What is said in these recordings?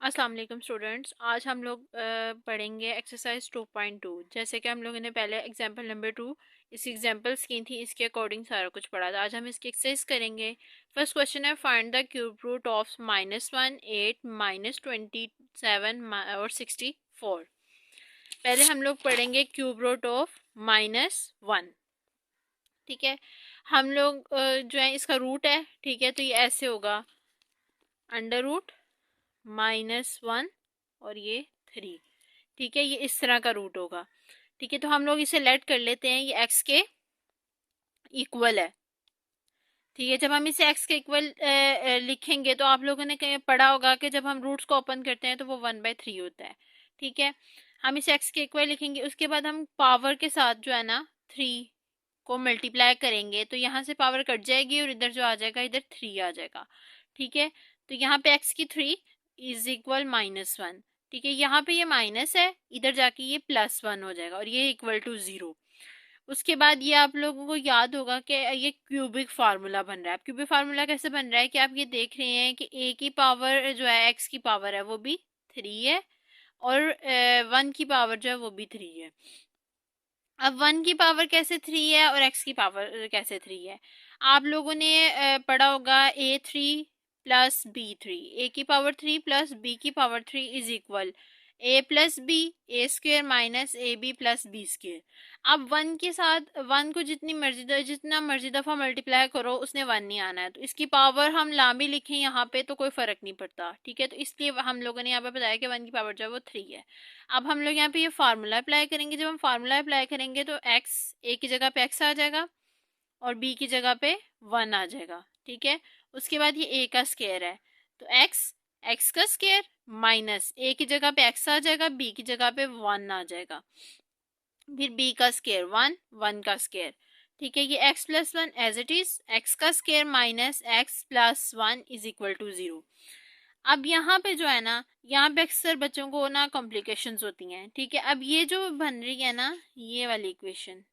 अस्सलाम वालेकुम स्टूडेंट्स। आज हम लोग पढ़ेंगे एक्सरसाइज 2.2। जैसे कि हम लोगों ने पहले एग्जांपल नंबर 2 इसकी एग्जांपल्स की थी, इसके अकॉर्डिंग सारा कुछ पढ़ा था। आज हम इसकी एक्सरसाइज करेंगे। फर्स्ट क्वेश्चन है, find the cube root of -1, 8, -27 और 64। पहले हम लोग पढ़ेंगे क्यूब रूट ऑफ -1। ठीक है, हम लोग जो है इसका रूट है। ठीक है, तो ये ऐसे होगा, अंडर रूट -1 और ये 3। ठीक है, ये इस तरह का रूट होगा। ठीक है, तो हम लोग इसे लेट कर लेते हैं, ये x के इक्वल है। ठीक है, जब हम इसे x के इक्वल लिखेंगे तो आप लोगों ने कहीं पढ़ा होगा कि जब हम रूट्स को ओपन करते हैं तो वो 1/3 होता है। ठीक है, हम इसे x के इक्वल लिखेंगे, उसके बाद हम पावर के साथ जो है ना 3 को मल्टीप्लाई करेंगे, तो यहाँ से पावर कट जाएगी और इधर जो आ जाएगा, इधर 3 आ जाएगा। ठीक है, तो यहाँ पे x की 3 इज इक्वल -1। ठीक है, यहाँ पे ये माइनस है, इधर जाके ये +1 हो जाएगा और ये इक्वल टू 0। उसके बाद ये आप लोगों को याद होगा कि ये क्यूबिक फार्मूला बन रहा है। क्यूबिक फार्मूला कैसे बन रहा है कि आप ये देख रहे हैं कि a की पावर जो है, x की पावर है वो भी 3 है और 1 की पावर जो है वो भी 3 है। अब 1 की पावर कैसे 3 है और x की पावर कैसे 3 है? आप लोगों ने पढ़ा होगा a3 प्लस b3, a की पावर 3 प्लस b की power 3 is equal a plus B, A square minus A B plus B square. अब 1 के साथ 1 को जितना मर्जी दफ़ा मल्टीप्लाई करो उसने 1 नहीं आना है, तो इसकी पावर हम ला भी लिखें यहाँ पे तो कोई फ़र्क नहीं पड़ता। ठीक है, तो इसलिए हम लोगों ने यहाँ पे बताया कि 1 की पावर जो है वो 3 है। अब हम लोग यहाँ पे ये फार्मूला अप्लाई करेंगे। जब हम फार्मूला अप्लाई करेंगे तो x, a की जगह पे x आ जाएगा और b की जगह पे 1 आ जाएगा। ठीक है, उसके बाद ये a का स्क्वायर है, तो x का स्क्वायर माइनस a की जगह पे x आ जाएगा, b की जगह पे 1 आ जाएगा, फिर b का स्क्वायर 1, 1 का स्क्वायर। ठीक है, ये x plus 1 as it is, x का square minus x plus 1 is equal to 0। अब यहाँ पे जो है ना, यहाँ पे अक्सर बच्चों को ना कॉम्प्लिकेशंस होती हैं। ठीक है, अब ये जो बन रही है ना, ये वाली इक्वेशन,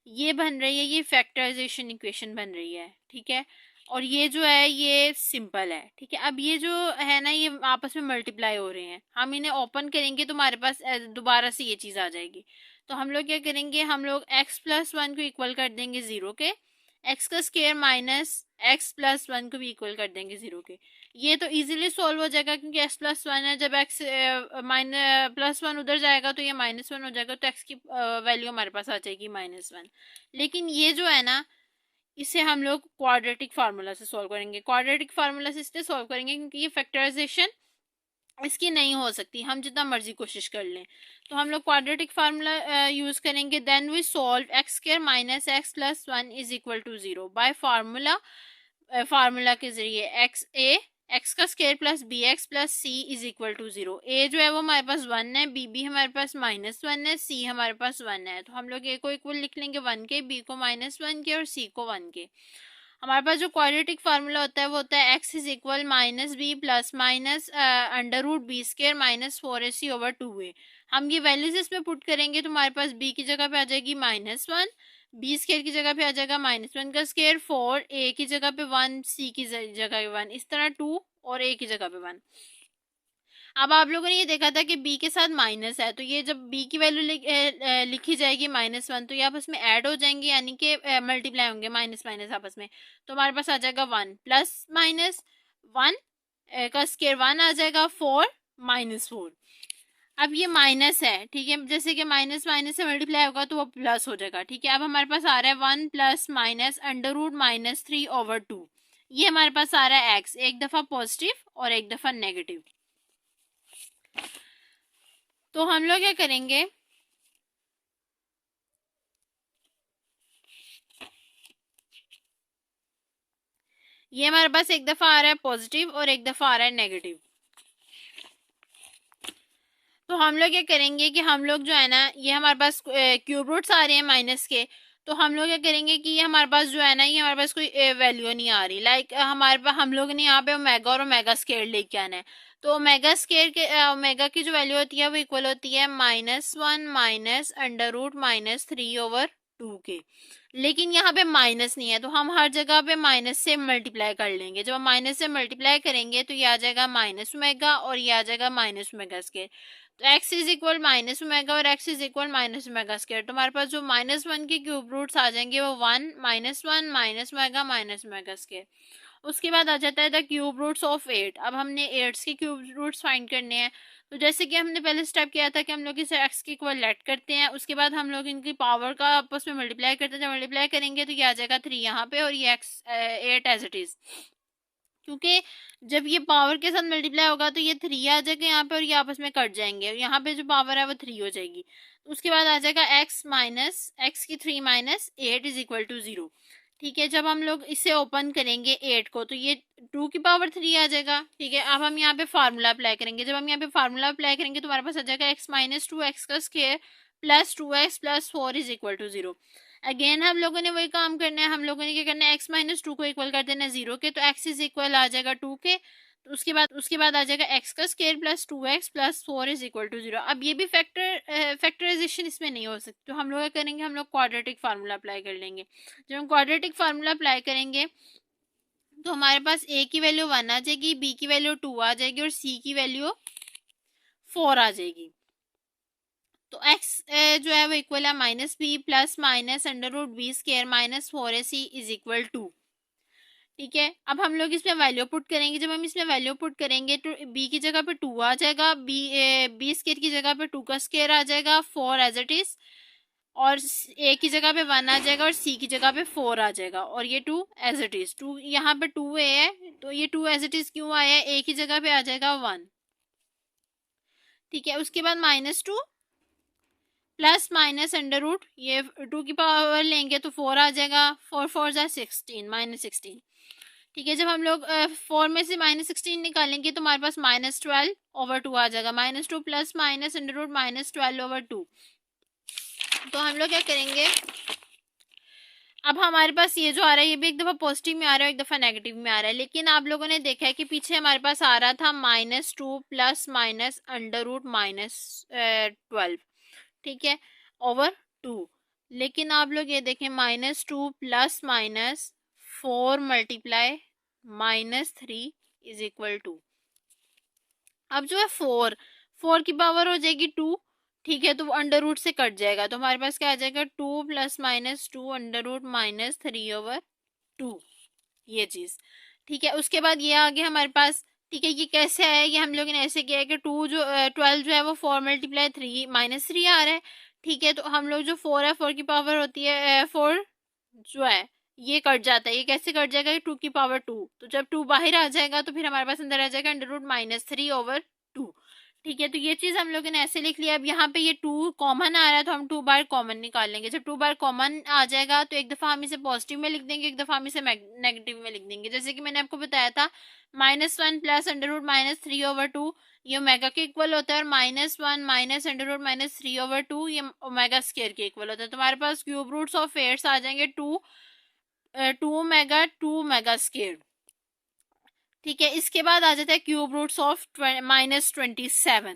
ये बन रही है, ये फैक्टराइजेशन इक्वेशन बन रही है। ठीक है, और ये जो है ये सिंपल है। ठीक है, अब ये जो है ना, ये आपस में मल्टीप्लाई हो रहे हैं। हम इन्हें ओपन करेंगे तो हमारे पास दोबारा से ये चीज़ आ जाएगी। तो हम लोग क्या करेंगे, हम लोग x प्लस 1 को इक्वल कर देंगे 0 के, x का स्क्वायर माइनस x प्लस 1 को भी इक्वल कर देंगे 0 के। ये तो इजीली सॉल्व हो जाएगा क्योंकि x प्लस 1 है, जब x माइनस प्लस 1 उधर जाएगा तो ये -1 हो जाएगा, तो x की वैल्यू हमारे पास आ जाएगी -1। लेकिन ये जो है ना, इसे हम लोग क्वाड्रेटिक फार्मूला से सॉल्व करेंगे। क्वाड्रेटिक फार्मूला से इसलिए सॉल्व करेंगे क्योंकि ये फैक्टराइजेशन इसकी नहीं हो सकती, हम जितना मर्जी कोशिश कर लें। तो हम लोग क्वाड्रेटिक फार्मूला यूज करेंगे। Then we solve x square minus x plus 1 is equal to 0 by formula. Formula के जरिए एक्स का square plus B X plus C is equal to 0। A जो है वो हमारे पास 1 है, बी भी हमारे पास -1 है, सी हमारे पास 1 है। तो हम लोग ए को इक्वल लिख लेंगे 1 के, बी को -1 के और सी को 1 के। हमारे पास जो क्वाड्रेटिक फार्मूला होता है वो होता है x is equal minus B plus minus under root B square minus 4ac over 2a। हम ये वैल्यूज इसमें पुट करेंगे तो हमारे पास b की जगह पे आ जाएगी -1, बी स्क्र की जगह पे आ जाएगा -1 का स्क्र 4, a की जगह पे 1, c की जगह पे 1, इस तरह 2 और a की जगह पे 1। अब आप लोगों ने ये देखा था कि b के साथ माइनस है, तो ये जब b की वैल्यू लिखी जाएगी -1 तो ये आपस में ऐड हो जाएंगे, यानी कि मल्टीप्लाई होंगे माइनस माइनस आपस में। तो हमारे पास आ जाएगा 1 प्लस माइनस 1 का स्क्वायर 1 आ जाएगा, 4 -4। अब ये माइनस है, ठीक है, जैसे कि माइनस माइनस से मल्टीप्लाई होगा तो वो प्लस हो जाएगा। ठीक है, अब हमारे पास आ रहा है 1 plus minus under root -3 over 2। ये हमारे पास आ रहा है x, एक दफ़ा पॉजिटिव और एक दफ़ा नेगेटिव। तो हम लोग क्या करेंगे, ये हमारे पास एक दफ़ा आ रहा है पॉजिटिव और एक दफ़ा आ रहा है नेगेटिव। तो हम लोग क्या करेंगे कि हम लोग जो है ना, ये हमारे पास क्यूब रूट्स आ रहे हैं माइनस के, तो हम लोग क्या करेंगे कि ये हमारे पास जो है ना, ये हमारे पास कोई वैल्यू नहीं आ रही। लाइक हमारे पास हम लोग ने यहाँ पे ओमेगा और ओमेगा स्क्वायर लेके आना है। तो ओमेगा स्क्वायर के ओमेगा की जो वैल्यू होती है वो इक्वल होती है -1 माइनस अंडर रूट -3 ओवर 2 के, लेकिन यहाँ पे माइनस नहीं है तो हम हर जगह पे माइनस से मल्टीप्लाई कर लेंगे। जब हम माइनस से मल्टीप्लाई करेंगे तो ये आ जाएगा माइनस ओमेगा और ये आ जाएगा माइनस ओमेगा स्क्वायर। तो x is equal minus omega और x is equal minus omega square. तो हमारे पास जो -1 के क्यूब रूट्स आ जाएंगे वो 1 -1 माइनस ओमेगा स्क्वायर। उसके बाद आ जाता है द क्यूब रूट्स ऑफ 8। अब हमने 8 के क्यूब रूट्स फाइंड करने हैं। तो जैसे कि हमने पहले स्टेप किया था कि हम लोग इसे x के इक्वल लेट करते हैं, उसके बाद हम लोग इनकी पावर का आपस में मल्टीप्लाई करते हैं। जब मल्टीप्लाई करेंगे तो ये आ जाएगा 3 यहाँ पे और ये 8 एज इट इज, क्योंकि जब ये पावर के साथ मल्टीप्लाई होगा तो ये 3 आ जाएगा यहाँ पे और ये आपस में कट जाएंगे और यहाँ पे जो पावर है वो 3 हो जाएगी। उसके बाद आ जाएगा x की 3 माइनस 8 इज इक्वल टू 0। ठीक है, जब हम लोग इसे ओपन करेंगे 8 को तो ये 2 की पावर 3 आ जाएगा। ठीक है, अब हम यहाँ पे फार्मूला अप्लाई करेंगे। जब हम यहाँ पे फार्मूला अप्लाई करेंगे तो हमारे पास आ जाएगा x माइनस 2 एक्स का square plus 2x plus 4 is equal to 0। Again हम लोगों ने वही काम करना है, हम लोगों ने क्या करना है, x माइनस 2 को इक्वल कर देना है 0 के, तो x इज इक्वल आ जाएगा 2 के। तो उसके बाद आ जाएगा x का square plus 2x plus 4 is equal to 0। अब ये भी फैक्टराइजेशन इसमें नहीं हो सकती, तो हम लोग क्या करेंगे, हम लोग क्वाड्रेटिक फार्मूला अप्लाई कर लेंगे। जब हम क्वाड्रेटिक फार्मूला अप्लाई करेंगे तो हमारे पास a की वैल्यू 1 आ जाएगी, b की वैल्यू 2 आ जाएगी और c की वैल्यू 4 आ जाएगी। तो x जो है वो इक्वल है minus B plus minus under root B square minus 4ac is equal to. ठीक है, अब हम लोग इसमें वैल्यू पुट करेंगे। जब हम इसमें वैल्यू पुट करेंगे तो b की जगह पे 2 आ जाएगा, बी स्क्वायर की जगह पे 2 का स्क्वायर आ जाएगा, 4 एज इट इज, और a की जगह पे 1 आ जाएगा और c की जगह पे 4 आ जाएगा और ये 2 एज इट इज। 2 यहाँ पे 2a है तो ये 2 एज इट इज क्यों आया है, a की जगह पे आ जाएगा 1। ठीक है, उसके बाद -2 प्लस माइनस अंडर रूट, ये 2 की पावर लेंगे तो 4 आ जाएगा, 4 4 जा 16 -16। ठीक है, जब हम लोग 4 में से -16 निकालेंगे तो हमारे पास -12/2 आ जाएगा। -2 प्लस माइनस अंडर रूट -12/2। तो हम लोग क्या करेंगे, अब हमारे पास ये जो आ रहा है ये भी एक दफ़ा पॉजिटिव में आ रहा है, एक दफ़ा नेगेटिव में आ रहा है, लेकिन आप लोगों ने देखा है कि पीछे हमारे पास आ रहा था -2 प्लस माइनस अंडर रूट -12। ठीक है, ओवर 2। लेकिन आप लोग ये देखें -2 plus minus 4 multiply -3 is equal to, अब जो है 4 की पावर हो जाएगी 2। ठीक है, तो वो अंडर रूट से कट जाएगा तो हमारे पास क्या आ जाएगा 2 प्लस -2 अंडर रूट -3/2, ये चीज। ठीक है, उसके बाद ये आ गया हमारे पास। ठीक है, ये कैसे आया, ये हम लोगों ने ऐसे किया है कि 12 जो है वो 4 मल्टीप्लाई 3 -3 आ रहा है। ठीक है, तो हम लोग जो 4 है 4 की पावर होती है 4 जो है ये कट जाता है। ये कैसे कट जाएगा, 2 की पावर 2, तो जब 2 बाहर आ जाएगा तो फिर हमारे पास अंदर आ जाएगा अंडर रूट -3/2। ठीक है, तो ये चीज हम लोगों ने ऐसे लिख लिया। अब यहाँ पे ये 2 कॉमन आ रहा है तो हम 2 बार कॉमन निकाल लेंगे। जब 2 बार कॉमन आ जाएगा तो एक दफा हम इसे पॉजिटिव में लिख देंगे, एक दफा हम इसे नेगेटिव में लिख देंगे। जैसे कि मैंने आपको बताया था -1 प्लस अंडर रूट -3/2 ये ओमेगा के इक्वल होता है और -1 माइनस अंडर रूट -3/2 ये ओमेगा स्क्वायर के इक्वल होता है। तो हमारे पास क्यूब रूट्स ऑफ 8 आ जाएंगे 2 ओमेगा स्क्वायर। ठीक है, इसके बाद आ जाता है क्यूब रूट्स ऑफ -27।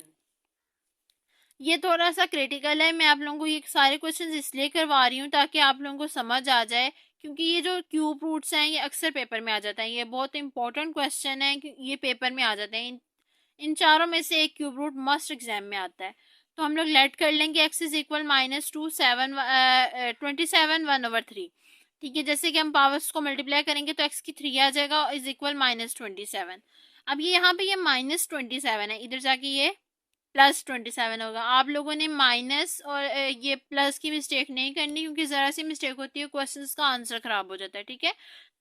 ये थोड़ा सा क्रिटिकल है, मैं आप लोगों को ये सारे क्वेश्चंस इसलिए करवा रही हूँ ताकि आप लोगों को समझ आ जाए, क्योंकि ये जो क्यूब रूट्स हैं ये अक्सर पेपर में आ जाता है। ये बहुत इंपॉर्टेंट क्वेश्चन है कि ये पेपर में आ जाते हैं। इन चारों में से एक क्यूब रूट मस्ट एग्जाम में आता है। तो हम लोग लेट कर लेंगे एक्स इज इक्वल -2 7 27 1/3। ठीक है, जैसे कि हम पावर्स को मल्टीप्लाई करेंगे तो एक्स की 3 आ जाएगा इज इक्वल -27। अब ये यहाँ पे ये -27 है, इधर जाके ये +27 होगा। आप लोगों ने माइनस और ये प्लस की मिस्टेक नहीं करनी, क्योंकि ज़रा सी मिस्टेक होती है क्वेश्चंस का आंसर खराब हो जाता है। ठीक है,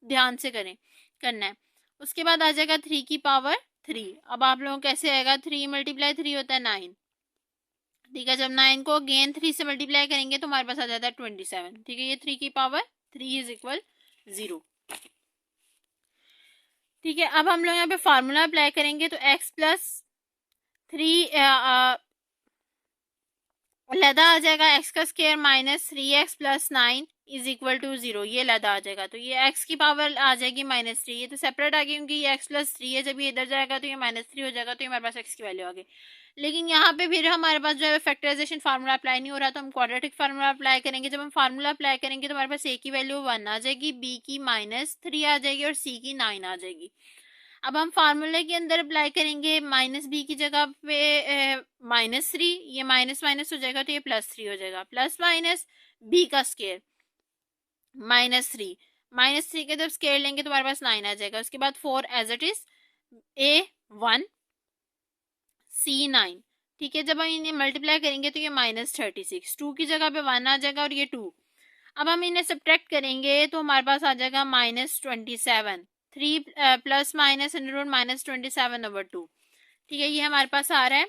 ध्यान से करना है। उसके बाद आ जाएगा 3 की पावर 3। अब आप लोगों को कैसे आएगा, 3 × 3 होता है 9। ठीक है, जब 9 को अगेन 3 से मल्टीप्लाई करेंगे तो हमारे पास आ जाता है 27। ठीक है, ये 3 की पावर 3 इज इक्वल 0। ठीक है, अब हम लोग यहाँ पे फार्मूला अप्लाई करेंगे तो x प्लस 3 लदा आ जाएगा, x का square -3x plus 9 is equal to 0। ये लदा आ जाएगा तो ये x की पावर आ जाएगी -3। ये तो सेपरेट आ गई क्योंकि ये x + 3 है, जब ये इधर जाएगा तो ये -3 हो जाएगा, तो ये हमारे पास x की वैल्यू आ गई। लेकिन यहाँ पे फिर हमारे पास जो है फैक्टराइजेशन फार्मूला अप्लाई नहीं हो रहा, तो हम क्वाड्रेटिक फार्मूला अप्लाई करेंगे। जब हम फार्मूला अप्लाई करेंगे तो हमारे पास ए की वैल्यू 1 आ जाएगी, बी की -3 आ जाएगी और सी की 9 आ जाएगी। अब हम फार्मूले के अंदर अप्लाई करेंगे, माइनस बी की जगह पे -3, ये माइनस माइनस हो जाएगा तो ये +3 हो जाएगा, प्लस माइनस बी का स्केयर -3 के जब स्केयर लेंगे तो हमारे पास 9 आ जाएगा। उसके बाद 4 as it is, A1 C9। ठीक है, जब हम इन्हें मल्टीप्लाई करेंगे तो ये -36, 2 की जगह पे 1 आ जाएगा और ये 2। अब हम इन्हें सब्ट्रैक्ट करेंगे तो हमारे पास आ जाएगा -27, 3 प्लस माइनस अंडर -27/2। ठीक है, ये हमारे पास आ रहा है।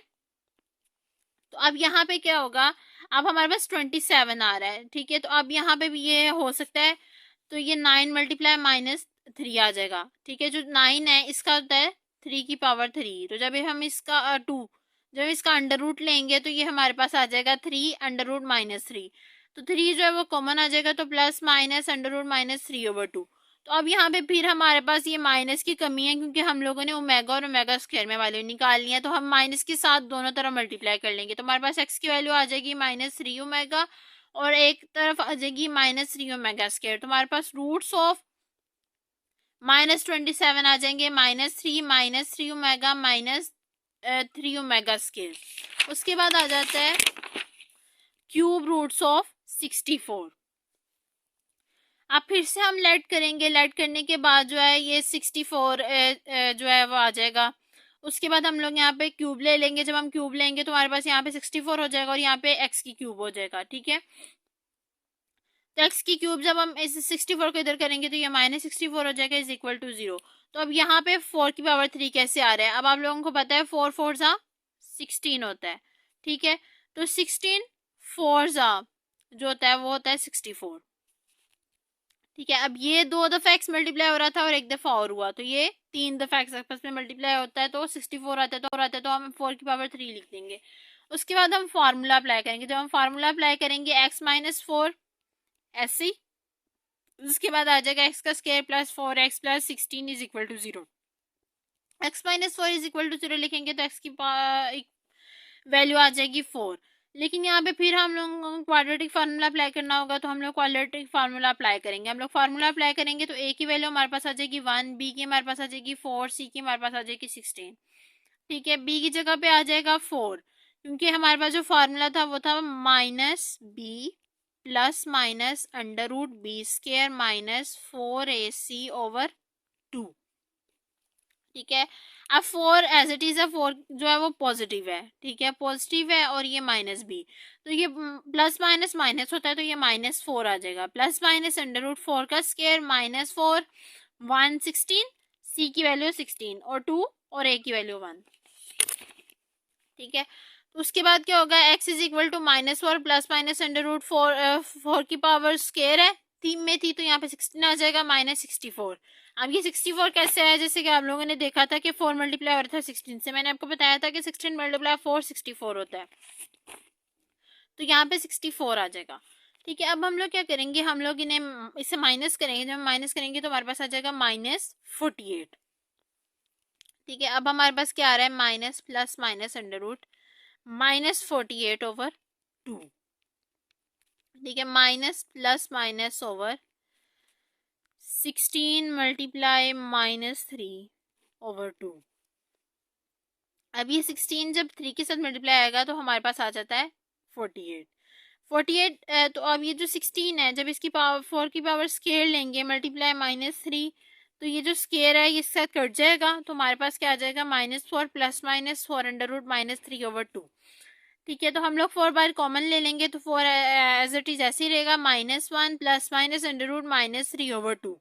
तो अब यहाँ पे क्या होगा, अब हमारे पास 27 आ रहा है। ठीक है, तो अब यहाँ पे भी ये हो सकता है, तो ये 9 मल्टीप्लाई -3 आ जाएगा। ठीक है, जो 9 है इसका होता है 3 की पावर 3, तो जब हम इसका 2, जब इसका अंडर रूट लेंगे तो ये हमारे पास आ जाएगा 3 अंडर रूट -3, तो 3 जो है वो कॉमन आ जाएगा, तो प्लस माइनस अंडर रूट -3/2। तो अब यहाँ पे फिर हमारे पास ये माइनस की कमी है, क्योंकि हम लोगों ने ओमेगा और ओमेगा स्क्वायर में वैल्यू निकालनी है, तो हम माइनस के साथ दोनों तरफ मल्टीप्लाई कर लेंगे। तो हमारे पास एक्स की वैल्यू आ जाएगी -3 ओमेगा और एक तरफ आ जाएगी -3 ओमेगा स्क्वायर। तो हमारे पास रूट्स ऑफ -27 आ जाएंगे, -3 ओमेगा -3 ओमेगा स्क्वायर। उसके बाद आ जाता है क्यूब रूट्स ऑफ 64। अब फिर से हम लेट करेंगे, लेट करने के बाद जो है ये 64 जो है वो आ जाएगा। उसके बाद हम लोग यहाँ पे क्यूब ले लेंगे, जब हम क्यूब लेंगे तो हमारे पास यहाँ पे 64 हो जाएगा और यहाँ पे एक्स की क्यूब हो जाएगा। ठीक है, तो एक्स की क्यूब जब हम इस 64 को इधर करेंगे तो ये -64 हो जाएगा इज इक्वल टू 0। तो अब यहाँ पे 4 की पावर 3 कैसे आ रहा है, अब आप लोगों को पता है 4 4 16 होता है। ठीक है, तो 16 4 जो होता है वो होता है 64। ठीक है, अब ये 2 दफा एक्स मल्टीप्लाई हो रहा था और एक दफा और हुआ, तो ये 3 दफा एक्स आपस में मल्टीप्लाई होता है तो 64 आता है, तो हम 4 की पावर 3 लिख देंगे। उसके बाद हम फार्मूला अप्लाई करेंगे, जब हम फार्मूला अप्लाई करेंगे x-4 ऐसे, उसके बाद आ जाएगा एक्स का square plus 4x plus 16 is equal to 0। x-4 is equal to 0 लिखेंगे तो एक्स की वैल्यू आ जाएगी 4। लेकिन यहाँ पे फिर हम लोगों को क्वाड्रेटिक फार्मूला अप्लाई करना होगा, तो हम लोग क्वाड्रेटिक फार्मूला अप्लाई करेंगे। हम लोग फार्मूला अप्लाई करेंगे तो ए की वैल्यू हमारे पास आ जाएगी 1, बी की हमारे पास आ जाएगी 4, सी की हमारे पास आ जाएगी 16। ठीक है, बी की जगह पे आ जाएगा 4, क्योंकि हमारे पास जो फार्मूला था वो था -b plus minus under root B square -4ac/2। ठीक है, अब 4 एज इट इज है, 4 जो है वो पॉजिटिव है। ठीक है, पॉजिटिव है और ये -b, तो ये प्लस माइनस माइनस होता है, तो ये -4 आ जाएगा, प्लस माइनस अंडर रूट 4 का स्क्वायर -4 1 16, सी की वैल्यू 16 और 2 और ए की वैल्यू 1। ठीक है, तो उसके बाद क्या होगा, x is equal to -4 plus minus under root 4 की पावर स्क्वायर है, थीम में थी तो यहाँ पे 16 आ जाएगा -64। अब ये 64 कैसे है, जैसे कि आप लोगों ने देखा था कि 4 मल्टीप्लाई हो रहा था 16 से, मैंने आपको बताया था कि 16 मल्टीप्लाई 4 64 होता है, तो यहाँ पे 64 आ जाएगा। ठीक है, अब हम लोग क्या करेंगे, हम लोग इन्हें इसे माइनस करेंगे, जब हम माइनस करेंगे तो हमारे पास आ जाएगा -48। ठीक है, अब हमारे पास क्या आ रहा है, minus plus minus under root -48/2। ठीक है, minus plus minus over 16 multiply -3/2। अब ये 16 जब 3 के साथ मल्टीप्लाई आएगा तो हमारे पास आ जाता है 48। तो अब ये जो 16 है, जब इसकी पावर 4 की पावर स्केयर लेंगे मल्टीप्लाई -3, तो ये जो स्केयर है ये इसके साथ कट जाएगा, तो हमारे पास क्या आ जाएगा, -4 प्लस -4 अंडर रूट -3/2। ठीक है, तो हम लोग 4 बार कॉमन ले लेंगे तो 4 एज इट इज ऐसे ही रहेगा, -1 प्लस माइनस अंडर रूट -3/2।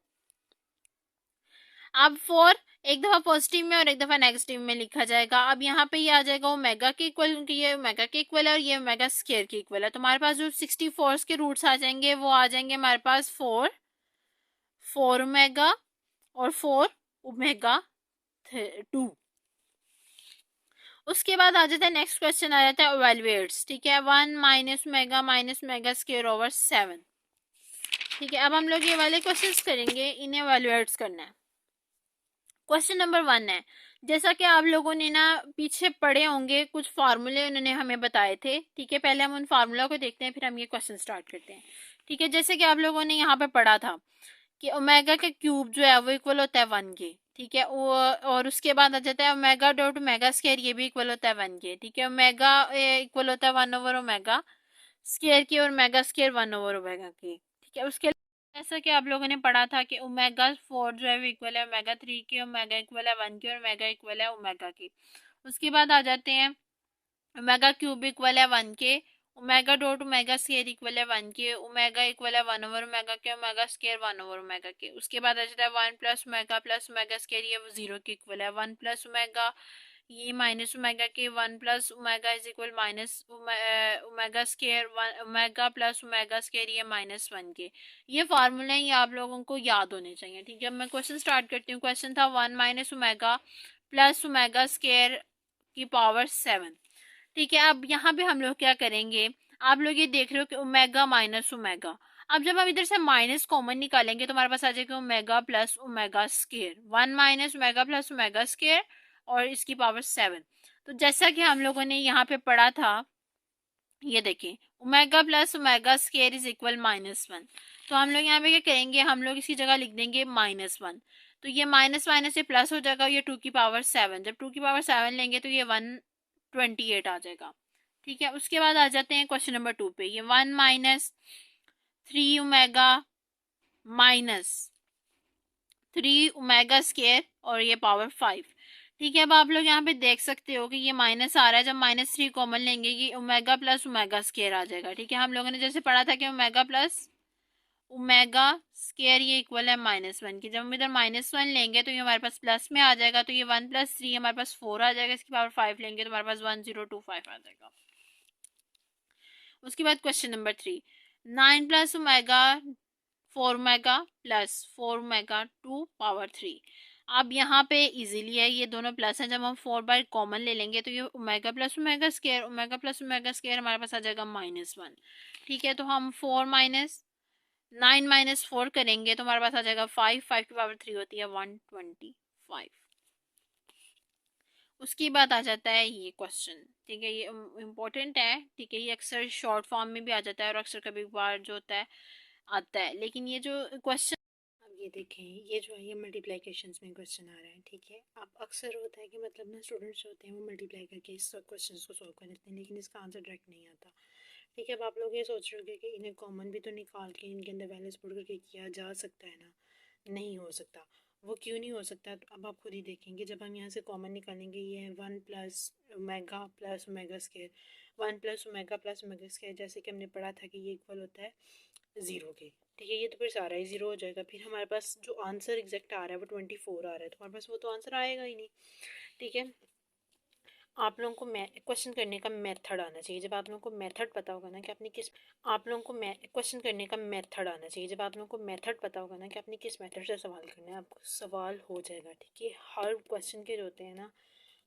अब 4 एक दफा पॉजिटिव में और एक दफा नेगेटिव में लिखा जाएगा। अब यहाँ पे ये आ जाएगा ओमेगा के इक्वल, क्योंकि ये ओमेगा के इक्वल है और ये ओमेगा स्क्वायर के इक्वल है, तो हमारे पास जो 64 के रूट्स आ जाएंगे वो आ जाएंगे हमारे पास 4 ओमेगा और 4 ओमेगा 2। उसके बाद आ जाता है नेक्स्ट क्वेश्चन, आ जाता है इवैल्यूएट्स। ठीक है, 1 -ओमेगा स्क्वायर ओवर 7। ठीक है, अब हम लोग ये वाले क्वेश्चंस करेंगे, इन्हें इवैल्यूएट्स करना है। क्वेश्चन नंबर 1 है, जैसा कि आप लोगों ने ना पीछे पढ़े होंगे, कुछ फार्मूले उन्होंने हमें बताए थे। ठीक है, पहले हम उन फार्मूला को देखते हैं, फिर हम ये क्वेश्चन स्टार्ट करते हैं। ठीक है, जैसे कि आप लोगों ने यहाँ पे पढ़ा था कि ओमेगा के क्यूब जो है वो इक्वल होता है 1 के। ठीक है, वो और उसके बाद आ जाता है ओमेगा डॉट ओमेगा स्क्वायर, ये भी इक्वल होता है 1 के। ठीक है, ओमेगा इक्वल होता है 1 ओवर ओमेगा स्क्वायर की, और ओमेगा स्क्वायर 1 ओवर ओमेगा की। ठीक है, उसके जैसा कि आप लोगों ने पढ़ा था कि ओमेगा 4 जो है वो इक्वल है ओमेगा 3 के, ओमेगा इक्वल है 1 के, और ओमेगा इक्वल है ओमेगा की। उसके बाद आ जाते हैं ओमेगा क्यूब इक्वल है 1 के, omega dot omega square equal है 1 के, ओमेगा इक्वल है 1 ओवर ओमेगा के, ओमेगा स्क्वायर 1 ओवर ओमेगा के। उसके बाद आ जाता है 1 प्लस ओमेगा स्क्वायर, ये 0 के इक्वल है, 1 प्लस ओमेगा ये माइनस ओमेगा के, 1 plus omega is equal minus omega square, omega plus omega square ये -1 के। ये फार्मूले ये आप लोगों को याद होने चाहिए। ठीक है, मैं क्वेश्चन स्टार्ट करती हूँ। क्वेश्चन था 1 minus omega plus omega square की पावर 7। ठीक है, अब यहाँ पे हम लोग क्या करेंगे, आप लोग ये देख रहे हो कि ओमेगा माइनस ओमेगा। अब जब हम इधर से माइनस कॉमन निकालेंगे तो हमारे पास आ जाएगा omega plus omega square, 1 minus omega plus omega square और इसकी पावर 7। तो जैसा कि हम लोगों ने यहाँ पे पढ़ा था, ये देखिए omega plus omega square is equal -1। तो हम लोग यहाँ पे क्या करेंगे, हम लोग इसकी जगह लिख देंगे -1। तो ये माइनस माइनस से प्लस हो जाएगा, ये 2 की पावर 7, जब 2 की पावर 7 लेंगे तो ये 128 आ जाएगा। ठीक है, उसके बाद आ जाते हैं क्वेश्चन नंबर 2 पे। ये 1 minus 3 omega minus 3 omega square और ये पावर 5। ठीक है, अब आप लोग यहाँ पे देख सकते हो कि ये माइनस आ रहा है, जब -3 कॉमन लेंगे ये ओमेगा प्लस ओमेगा स्क्वायर आ जाएगा। ठीक है, हम लोगों ने जैसे पढ़ा था कि ओमेगा प्लस ओमेगा स्क्वायर ये इक्वल है -1 की। जब हम इधर -1 लेंगे तो ये हमारे पास प्लस में आ जाएगा, तो ये 1 प्लस 3 हमारे पास 4 आ जाएगा, इसकी पावर 5 लेंगे तो हमारे पास 1025 आ जाएगा। उसके बाद question number 3, 9 plus omega 4 omega plus 4 omega 2 power 3। अब यहाँ पे इजीली है, ये दोनों प्लस हैं, जब हम 4 बाय कॉमन ले लेंगे तो ये omega plus omega square, omega plus omega square हमारे पास आ जाएगा -1। ठीक है, तो हम 4 माइनस 9 माइनस 4 करेंगे तो हमारे पास आ जाएगा 5, 5 की पावर 3 होती है 125। उसके बाद आ जाता है ये क्वेश्चन। ठीक है, ये इम्पोर्टेंट है। ठीक है, ये अक्सर शॉर्ट फॉर्म में भी आ जाता है और अक्सर कभी बार जो होता है आता है, लेकिन ये जो क्वेश्चन, अब ये देखें, ये जो है ये मल्टीप्लिकेशंस में क्वेश्चन आ रहा है। ठीक है, अब अक्सर होता है कि मतलब ना स्टूडेंट्स होते हैं वो मल्टीप्लाई करके इस क्वेश्चन को सॉल्व कर लेते हैं, लेकिन इसका आंसर डायरेक्ट नहीं आता। ठीक है, अब आप लोग ये सोच रहे होंगे कि इन्हें कॉमन भी तो निकाल के इनके अंदर वैल्यूज पुट करके किया जा सकता है ना। नहीं हो सकता। वो क्यों नहीं हो सकता, तो अब आप खुद ही देखेंगे। जब हम यहाँ से कॉमन निकालेंगे, ये है 1 plus omega plus omega square, 1 plus omega square, जैसे कि हमने पढ़ा था कि ये इक्वल होता है 0 के। ठीक है, ये तो फिर सारा ही 0 हो जाएगा। फिर हमारे पास जो आंसर एग्जैक्ट आ रहा है वो 24 आ रहा है, तो हमारे पास वो तो आंसर आएगा ही नहीं। ठीक है, आप लोगों को क्वेश्चन करने का मेथड आना चाहिए। जब आप लोगों को मेथड पता होगा ना कि आपने किस, आप लोगों को क्वेश्चन करने का मेथड आना चाहिए। जब आप लोगों को मेथड पता होगा ना कि आपने किस मेथड से सवाल करना है, आपको सवाल हो जाएगा। ठीक है, हर क्वेश्चन के जो होते हैं ना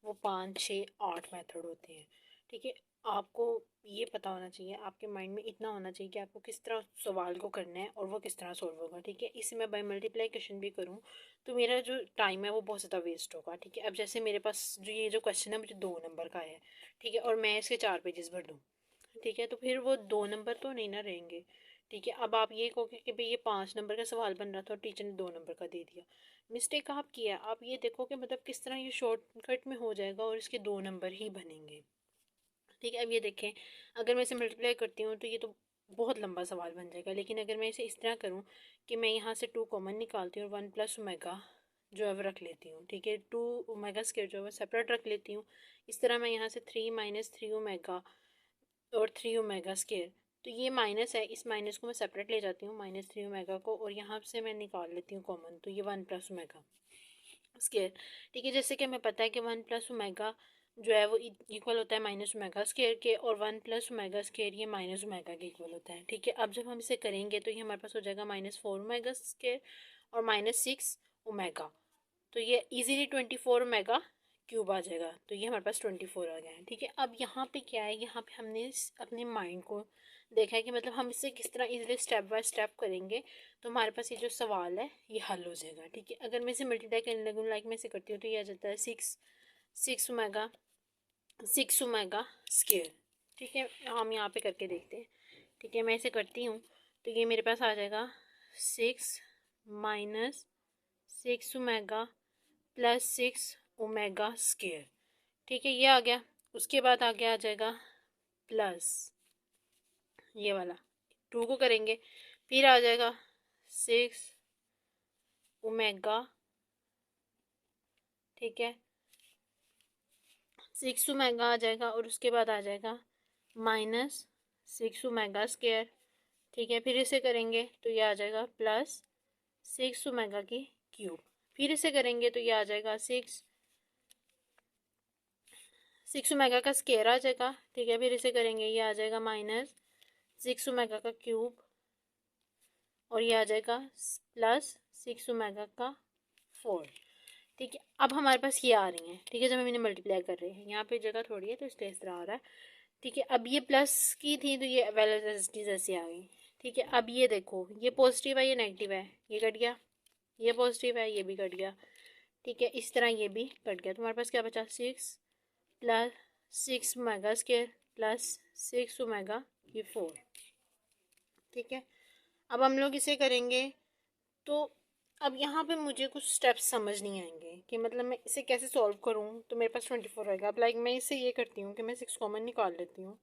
वो 5, 6, 8 मेथड होते हैं। ठीक है, आपको ये पता होना चाहिए, आपके माइंड में इतना होना चाहिए कि आपको किस तरह सवाल को करना है और वो किस तरह सॉल्व होगा। ठीक है, इससे मैं बाय मल्टीप्लिकेशन भी करूँ तो मेरा जो टाइम है वो बहुत ज़्यादा वेस्ट होगा। ठीक है, अब जैसे मेरे पास जो ये जो क्वेश्चन है मुझे 2 नंबर का है। ठीक है, और मैं इसके 4 पेजेस भर दूँ। ठीक है, तो फिर वो 2 नंबर तो नहीं ना रहेंगे। ठीक है, अब आप ये कहोगे कि भाई ये 5 नंबर का सवाल बन रहा था और टीचर ने 2 नंबर का दे दिया। मिस्टेक आप किया, आप ये देखो कि मतलब किस तरह ये शॉर्टकट में हो जाएगा और इसके 2 नंबर ही बनेंगे। ठीक है, अब ये देखें, अगर मैं इसे मल्टीप्लाई करती हूँ तो ये तो बहुत लंबा सवाल बन जाएगा, लेकिन अगर मैं इसे इस तरह करूँ कि मैं यहाँ से 2 कॉमन निकालती हूँ और 1 प्लस ओमेगा जो है वो रख लेती हूँ। ठीक है, 2 ओमेगा स्क्वायर जो है वो सेपरेट रख लेती हूँ। इस तरह मैं यहाँ से 3 माइनस 3 ओमेगा और 3 ओमेगा स्क्वायर, तो ये माइनस है, इस माइनस को मैं सेपरेट ले जाती हूँ -3 ओमेगा को, और यहाँ से मैं निकाल लेती हूँ कॉमन, तो ये 1 प्लस ओमेगा स्क्वायर। ठीक है, जैसे कि हमें पता है कि 1 प्लस ओमेगा जो है वो इक्वल होता है माइनस ओमेगा स्क्वायर के, और 1 प्लस ओमेगा स्क्वायर ये माइनस ओमेगा के इक्वल होता है। ठीक है, अब जब हम इसे करेंगे तो ये हमारे पास हो जाएगा -4 ओमेगा स्क्वायर और -6 ओमेगा, तो ये इजीली 24 ओमेगा क्यूब आ जाएगा। तो ये हमारे पास 24 आ गया है। ठीक है, अब यहाँ पे क्या है, यहाँ पे हमने अपने माइंड को देखा है कि मतलब हम इसे किस तरह इजीली स्टेप बाय स्टेप करेंगे तो हमारे पास ये जो सवाल है ये हल हो जाएगा। ठीक है, अगर मैं इसे मल्टीप्लाई करने लगूँ, लाइक मैं इसे करती हूँ, तो ये आ जाता है सिक्स ओमेगा स्क्वायर। ठीक है, हम यहाँ पे करके देखते हैं। ठीक है, मैं इसे करती हूँ तो ये मेरे पास आ जाएगा 6 - 6 ओमेगा प्लस 6 ओमेगा स्क्वायर। ठीक है, ये आ गया। उसके बाद आगे आ जाएगा प्लस ये वाला 2 को करेंगे, फिर आ जाएगा 6 ओमेगा। ठीक है, 6 ओमेगा आ जाएगा और उसके बाद आ जाएगा -6 ओमेगा स्क्वायर। ठीक है, फिर इसे करेंगे तो ये आ जाएगा प्लस 6 ओमेगा की क्यूब। फिर इसे करेंगे तो ये आ जाएगा सिक्स ओमेगा का स्क्वायर आ जाएगा। ठीक है, फिर इसे करेंगे ये आ जाएगा -6 ओमेगा का क्यूब और ये आ जाएगा प्लस 6 ओमेगा का 4। ठीक है, अब हमारे पास ये आ रही हैं। ठीक है, जब हम इन्हें मल्टीप्लाई कर रहे हैं, यहाँ पे जगह थोड़ी है तो इसलिए इस तरह आ रहा है। ठीक है, अब ये प्लस की थी तो ये वैल्यूज ऐसी आ गई। ठीक है, अब ये देखो, ये पॉजिटिव है ये नेगेटिव है, ये कट गया, ये पॉजिटिव है ये भी कट गया। ठीक है, इस तरह ये भी कट गया। तुम्हारे पास क्या बचा, 6 + 6 ओमेगा स्क्वायर प्लस 6 ओमेगा ये 4। ठीक है, अब हम लोग इसे करेंगे तो अब यहाँ पे मुझे कुछ स्टेप्स समझ नहीं आएंगे कि मतलब मैं इसे कैसे सॉल्व करूँ। तो मेरे पास 24 रहेगा। अब लाइक मैं इसे ये करती हूँ कि मैं 6 कॉमन निकाल लेती हूँ,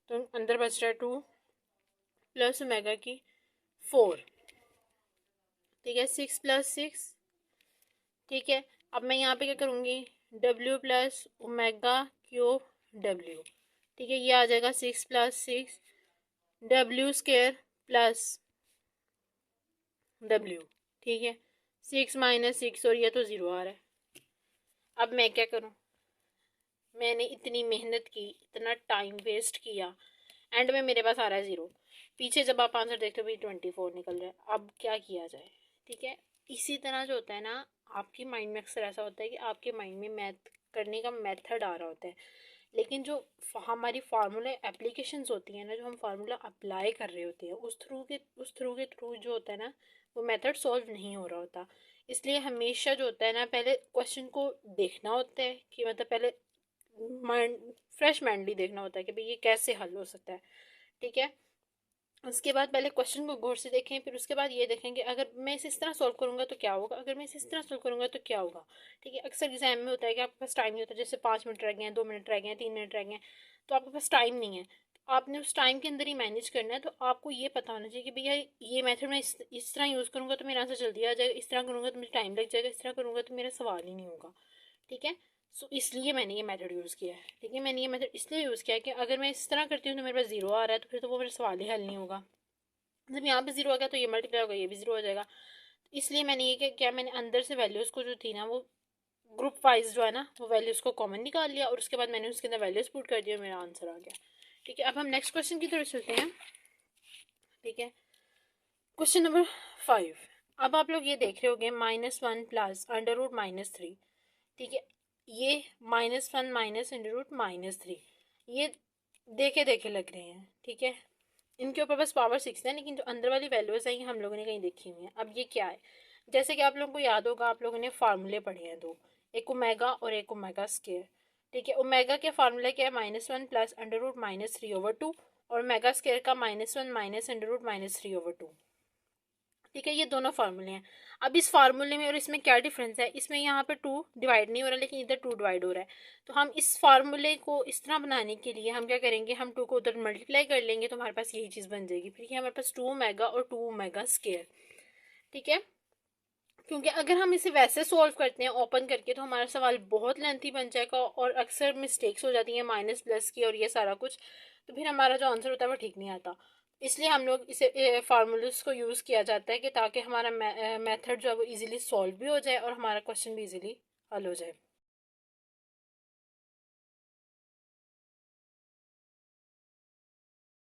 तो अंदर बच रहा है 2 + ओमेगा की 4। ठीक है, 6 + 6। ठीक है, अब मैं यहाँ पे क्या करूँगी, W + ओमेगा क्यूब W। ठीक है, ये आ जाएगा 6 + 6 W² प्लस W। ठीक है, 6 - 6 और ये तो 0 आ रहा है। अब मैं क्या करूँ, मैंने इतनी मेहनत की, इतना टाइम वेस्ट किया, एंड में मेरे पास आ रहा है 0। पीछे जब आप आंसर देखते हो भाई 24 निकल रहा है। अब क्या किया जाए। ठीक है, इसी तरह जो होता है ना, आपके माइंड में अक्सर ऐसा होता है कि आपके माइंड में मैथ करने का मेथड आ रहा होता है, लेकिन जो हमारी फार्मूला एप्लीकेशंस होती हैं ना, जो हम फार्मूला अप्लाई कर रहे होते हैं, उस थ्रू जो होता है ना, वो मेथड सॉल्व नहीं हो रहा होता। इसलिए हमेशा जो होता है ना, पहले क्वेश्चन को देखना होता है कि मतलब पहले माइंड फ्रेश माइंडली देखना होता है कि भाई ये कैसे हल हो सकता है। ठीक है, उसके बाद पहले क्वेश्चन को गौर से देखें, फिर उसके बाद ये देखें कि अगर मैं इसे इस तरह सॉल्व करूंगा तो क्या होगा, अगर मैं इसे इस तरह सॉल्व करूंगा तो क्या होगा। ठीक है, अक्सर एग्जाम में होता है कि आपके पास टाइम नहीं होता, जैसे 5 मिनट रह गए हैं, 2 मिनट रह गए हैं, 3 मिनट रह गए हैं, तो आपके पास टाइम नहीं है, तो आपने उस टाइम के अंदर ही मैनेज करना है। तो आपको ये पता होना चाहिए कि भैया ये मेथड मैं इस तरह यूज़ करूँगा तो मेरा आंसर जल्दी आ जाएगा, इस तरह करूँगा तो मुझे टाइम लग जाएगा, इस तरह करूँगा तो मेरा सवाल ही नहीं होगा। ठीक है, सो इसलिए मैंने ये मेथड यूज़ किया है। ठीक है, मैंने ये मेथड इसलिए यूज़ किया है कि अगर मैं इस तरह करती हूँ तो मेरे पास 0 आ रहा है, तो फिर तो वो मेरा सवाल ही हल नहीं होगा। जब यहाँ पे 0 आ गया तो ये मल्टीप्लाई होगा, ये भी 0 हो जाएगा। इसलिए मैंने ये क्या, मैंने अंदर से वैल्यूज़ को जो थी ना, वो ग्रुप वाइज जो है ना, वो वैल्यूज़ को कॉमन निकाल लिया और उसके बाद मैंने उसके अंदर वैल्यूज़ पुट कर दिया, मेरा आंसर आ गया। ठीक है, अब हम नेक्स्ट क्वेश्चन की तरफ चलते हैं। ठीक है, क्वेश्चन नंबर 5। अब आप लोग ये देख रहे होंगे -1 प्लस √-3। ठीक है, ये -1 माइनस √-3, ये देखे देखे लग रहे हैं। ठीक है, इनके ऊपर बस पावर 6 है, लेकिन जो अंदर वाली वैल्यूज हैं ये हम लोगों ने कहीं देखी हुई हैं। अब ये क्या है, जैसे कि आप लोगों को याद होगा, आप लोगों ने फार्मूले पढ़े हैं दो, एक ओमेगा और एक ओमेगा स्क्वायर। ठीक है, ओमेगा के फार्मूला क्या है, -1 प्लस √-3/2, और ओमेगा स्क्वायर का -1 माइनस √-3/2। ठीक है, ये दोनों फार्मूले हैं। अब इस फार्मूले में और इसमें क्या डिफरेंस है, इसमें यहाँ पे 2 डिवाइड नहीं हो रहा, लेकिन इधर 2 डिवाइड हो रहा है। तो हम इस फार्मूले को इस तरह बनाने के लिए हम क्या करेंगे, हम 2 को उधर मल्टीप्लाई कर लेंगे तो हमारे पास यही चीज़ बन जाएगी। फिर ये हमारे पास 2 ओमेगा और 2 ओमेगा स्क्वायर। ठीक है, क्योंकि अगर हम इसे वैसे सॉल्व करते हैं ओपन करके तो हमारा सवाल बहुत लेंथी बन जाएगा और अक्सर मिस्टेक्स हो जाती हैं माइनस प्लस की और ये सारा कुछ, तो फिर हमारा जो आंसर होता है वो ठीक नहीं आता। इसलिए हम लोग इसे फार्मूलाज को यूज़ किया जाता है कि ताकि हमारा मेथड जो है वो इजीली सॉल्व भी हो जाए और हमारा क्वेश्चन भी इजीली हल हो जाए।